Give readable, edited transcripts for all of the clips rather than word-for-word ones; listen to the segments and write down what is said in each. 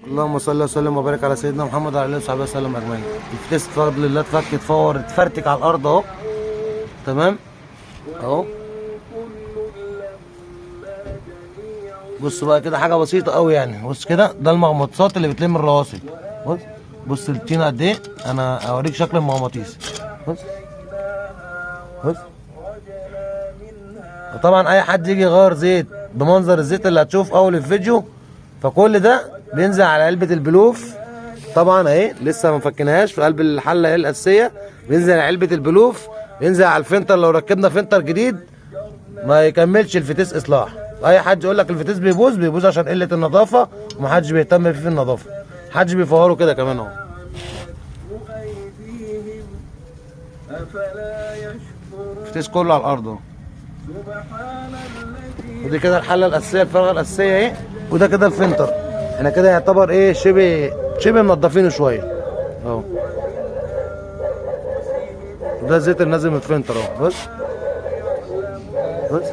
اللهم صل وسلم وبارك على سيدنا محمد وعلى اله وصحبه وسلم اجمعين. الفتيس بفضل الله اتفك اتفور اتفرتك على الارض اهو. تمام اهو. بص بقى كده حاجه بسيطه قوي يعني. بص كده ده المغناطيسات اللي بتلم الرواسب. بص بص الطينه قد ايه. انا اوريك شكل المغناطيس. بص بص. وطبعا اي حد يجي يغير زيت بمنظر الزيت اللي هتشوف اول الفيديو، فكل ده بينزل على علبه البلوف. طبعا اهي لسه ما مفكناهاش في قلب الحله اهي الاساسيه. بينزل على علبه البلوف، بينزل على الفلتر. لو ركبنا فلتر جديد ما يكملش الفتيس اصلاح. اي حد يقول لك الفتيس بيبوظ عشان قله النظافه ومحدش بيهتم فيه في النظافه. محدش بيفوره كده كمان اهو. الفتيس كله على الارض اهو. ودي كده الحله الاساسيه الفرغه الاساسيه اهي. وده كده الفلتر. احنا كده يعتبر ايه شبه منضفينه شويه اهو. وده الزيت اللي نازل من الفلتر اهو. بص بص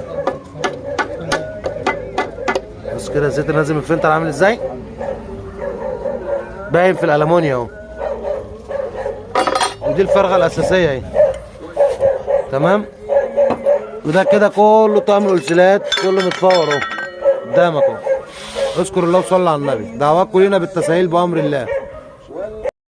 بص كده الزيت اللي نازل من الفلتر عامل ازاي، باين في الالومنيا اهو. ودي الفرغه الاساسيه اهي. تمام. وده كده كله طقم الألسلات كله متفور اهو قدامك اهو. اذكر الله وصلي على النبي. دعواكم لينا بالتسهيل بامر الله.